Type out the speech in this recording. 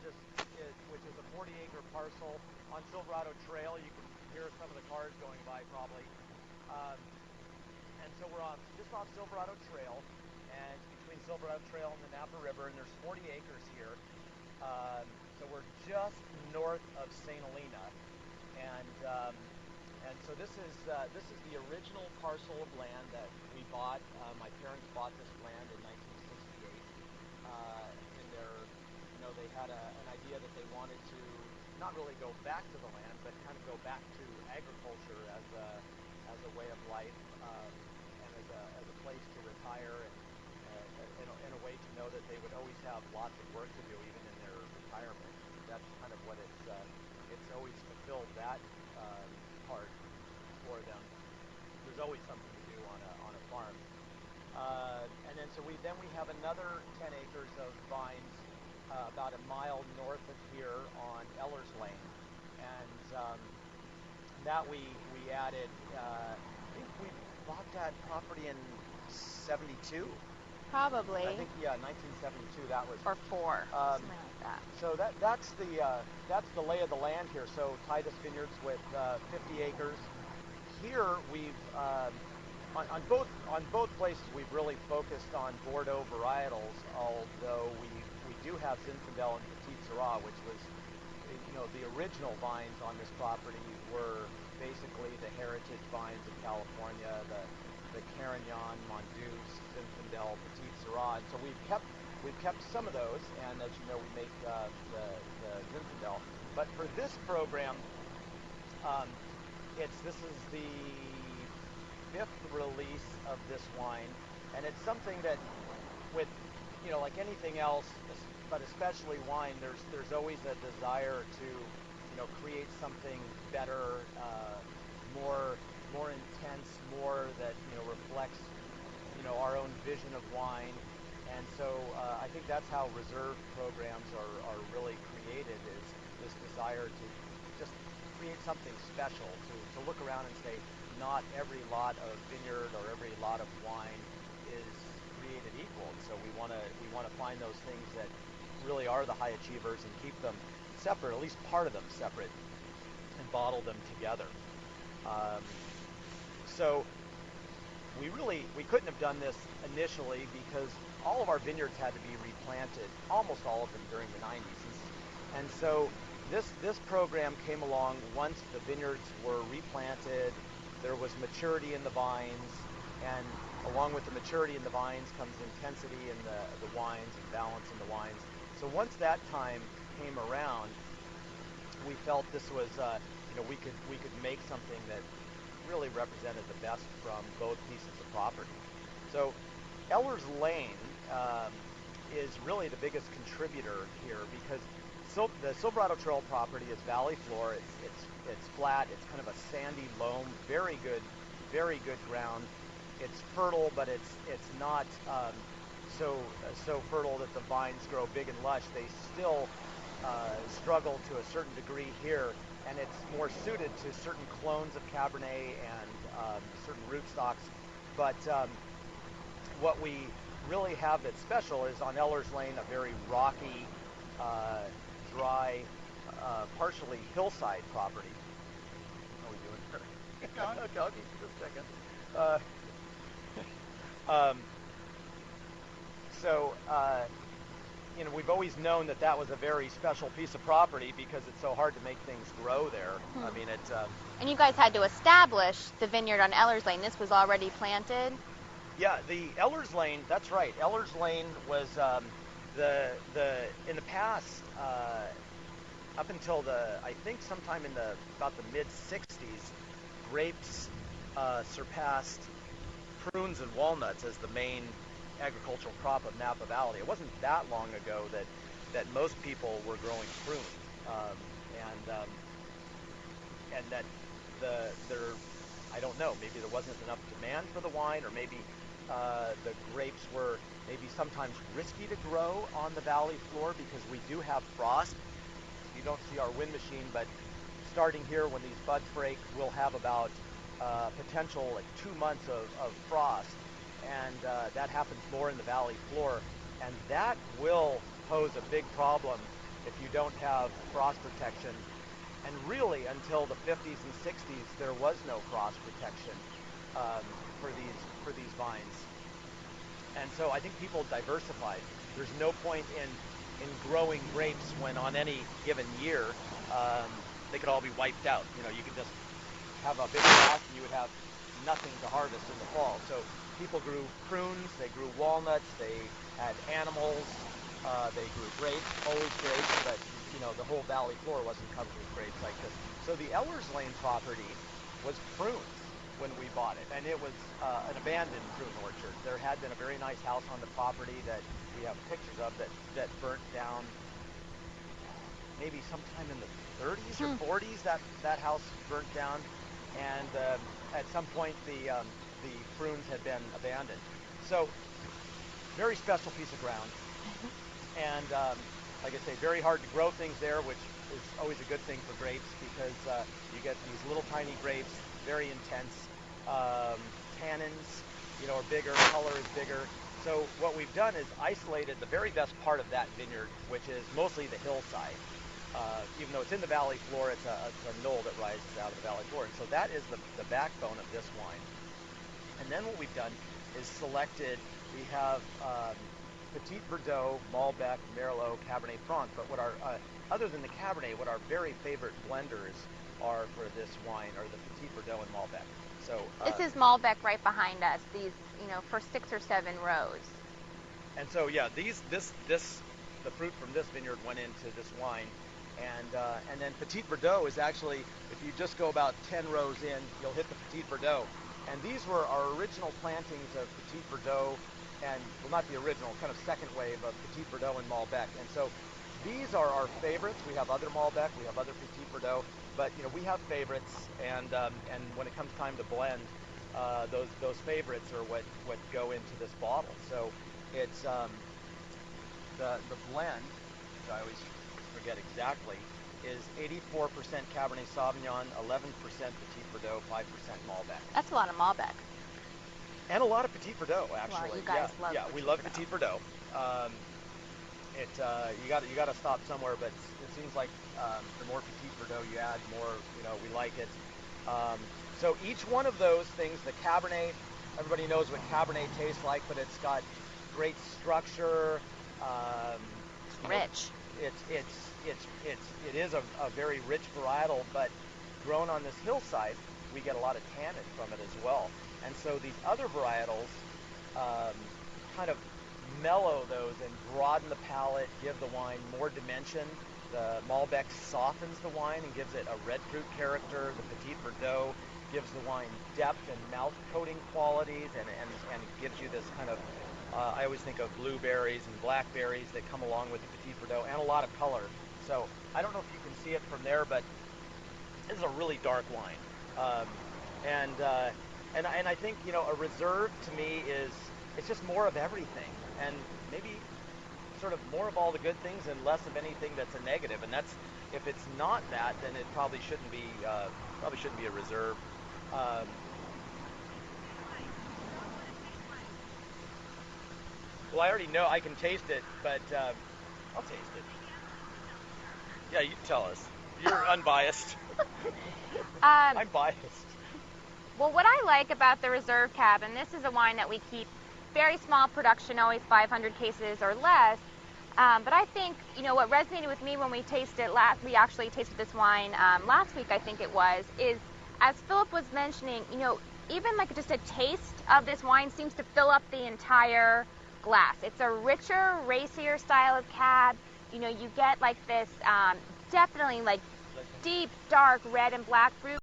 which is a 40-acre parcel on Silverado Trail. You can hear some of the cars going by probably. Um, and so we're just off Silverado Trail, and it's between Silverado Trail and the Napa River, and there's 40 acres here. So we're just north of St. Helena, and so this is the original parcel of land that we bought. My parents bought this land in 1968. In their, they had an idea that they wanted to not really go back to the land, but kind of go back to agriculture as a way of life, and as a place to retire, and in a way to know that they would always have lots of work to do even in their retirement. That's kind of what it's always fulfilled that part for them. There's always something to do on a farm. And then we have another 10 acres of vines about a mile north of here on Ellers Lane, and that we added. I think we bought that property in 72. Probably. I think 1972. That was or 4, something like that. So that's the lay of the land here. So Titus Vineyards with 50 acres. Here we've on both places we've really focused on Bordeaux varietals, although we do have Zinfandel and Petit Syrah, which was, the original vines on this property were basically the heritage vines of California, the Carignan, Mongoose, Zinfandel, Petit Syrah, and so we've kept some of those, and as you know, we make the Zinfandel. But for this program, this is the 5th release of this wine, and it's something that, with like anything else, but especially wine, there's always a desire to create something better, more intense, more that reflects our own vision of wine. And so I think that's how reserve programs are really created, is this desire to just create something special, to look around and say, not every lot of vineyard or every lot of wine is created equal. And so we want to find those things that really are the high achievers and keep them separate, at least part of them separate, and bottle them together. So we couldn't have done this initially because all of our vineyards had to be replanted, almost all of them during the 90s. And so this program came along once the vineyards were replanted. There was maturity in the vines, and along with the maturity in the vines comes intensity in the wines and balance in the wines. So once that time came around, we felt this was we could make something that really represented the best from both pieces of property. So Ellers Lane is really the biggest contributor here, because the Silverado Trail property is valley floor. It's flat. It's kind of a sandy loam, very good ground. It's fertile, but it's not so fertile that the vines grow big and lush. They still struggle to a certain degree here, and it's more suited to certain clones of Cabernet and certain rootstocks. But what we really have that's special is on Ellers Lane, a very rocky, dry, partially hillside property. How are we doing here? Keep going. Okay, I'll keep just a second. We've always known that was a very special piece of property because it's so hard to make things grow there. I mean, it's... And you guys had to establish the vineyard on Ellers Lane. This was already planted? Yeah, the Ellers Lane, that's right. Ellers Lane was in the past, up until I think sometime in about the mid-60s, grapes surpassed prunes and walnuts as the main agricultural crop of Napa Valley. It wasn't that long ago that most people were growing prunes, and that I don't know, maybe there wasn't enough demand for the wine, or maybe the grapes were maybe sometimes risky to grow on the valley floor because we do have frost. You don't see our wind machine, but starting here when these buds break, we'll have about potential like 2 months of frost, and that happens more in the valley floor, and that will pose a big problem if you don't have frost protection. And really, until the 50s and 60s, there was no frost protection for these vines. And so I think people diversified. There's no point in growing grapes when on any given year they could all be wiped out. You know, you could just have a big frost and you would have nothing to harvest in the fall. So people grew prunes, they grew walnuts, they had animals, they grew grapes, always grapes, but you know, the whole valley floor wasn't covered with grapes like this. So the Ellers Lane property was prunes when we bought it, and it was an abandoned prune orchard. There had been a very nice house on the property that we have pictures of that burnt down maybe sometime in the 30s or 40s. That house burnt down, and at some point the prunes had been abandoned. So very special piece of ground, and like I say, very hard to grow things there, which is always a good thing for grapes because you get these little tiny grapes, very intense. Tannins, you know, are bigger, color is bigger. So what we've done is isolated the very best part of that vineyard, which is mostly the hillside. Even though it's in the valley floor, it's a knoll that rises out of the valley floor. And so that is the backbone of this wine. And then what we've done is selected, we have Petit Verdot, Malbec, Merlot, Cabernet Franc, but what our, other than the Cabernet, what our very favorite blenders are for this wine are the Petit Verdot and Malbec. So this is Malbec right behind us. These, you know, for 6 or 7 rows. And so yeah, the fruit from this vineyard went into this wine, and then Petit Verdot is actually, if you just go about 10 rows in, you'll hit the Petit Verdot. And these were our original plantings of Petit Verdot, and well, not the original, kind of second wave of Petit Verdot and Malbec. And so these are our favorites. We have other Malbec, we have other Petit Verdot, but you know, we have favorites, and when it comes time to blend, those favorites are what go into this bottle. So it's the blend, which I always forget exactly, is 84% Cabernet Sauvignon, 11% Petit Verdot, 5% Malbec. That's a lot of Malbec. And a lot of Petit Verdot, actually. Well, you guys love yeah, Petit we love Verdot. Petit Verdot. You got to stop somewhere, but it seems like the more Petit Verdot you add, more we like it. So each one of those things, the Cabernet, everybody knows what Cabernet tastes like, but it's got great structure. Rich. It is a very rich varietal, but grown on this hillside, we get a lot of tannin from it as well. And so these other varietals kind of mellow those and broaden the palate, give the wine more dimension. The Malbec softens the wine and gives it a red fruit character. The Petit Verdot gives the wine depth and mouth coating qualities, and gives you this kind of, I always think of blueberries and blackberries that come along with the Petit Verdot, and a lot of color. So I don't know if you can see it from there, but this is a really dark wine. And I think, a reserve to me it's just more of everything, and maybe sort of more of all the good things and less of anything that's a negative. And that's, if it's not that, then it probably shouldn't be a reserve. Well, I already know I can taste it, but I'll taste it. Yeah, you tell us. You're unbiased. I'm biased. Well, what I like about the Reserve Cab, and this is a wine that we keep very small production, always 500 cases or less, but I think, what resonated with me when we tasted we actually tasted this wine last week, I think it was, is, as Philip was mentioning, even like just a taste of this wine seems to fill up the entire glass. It's a richer, racier style of Cab. You get like this, definitely like deep, dark red and black fruit.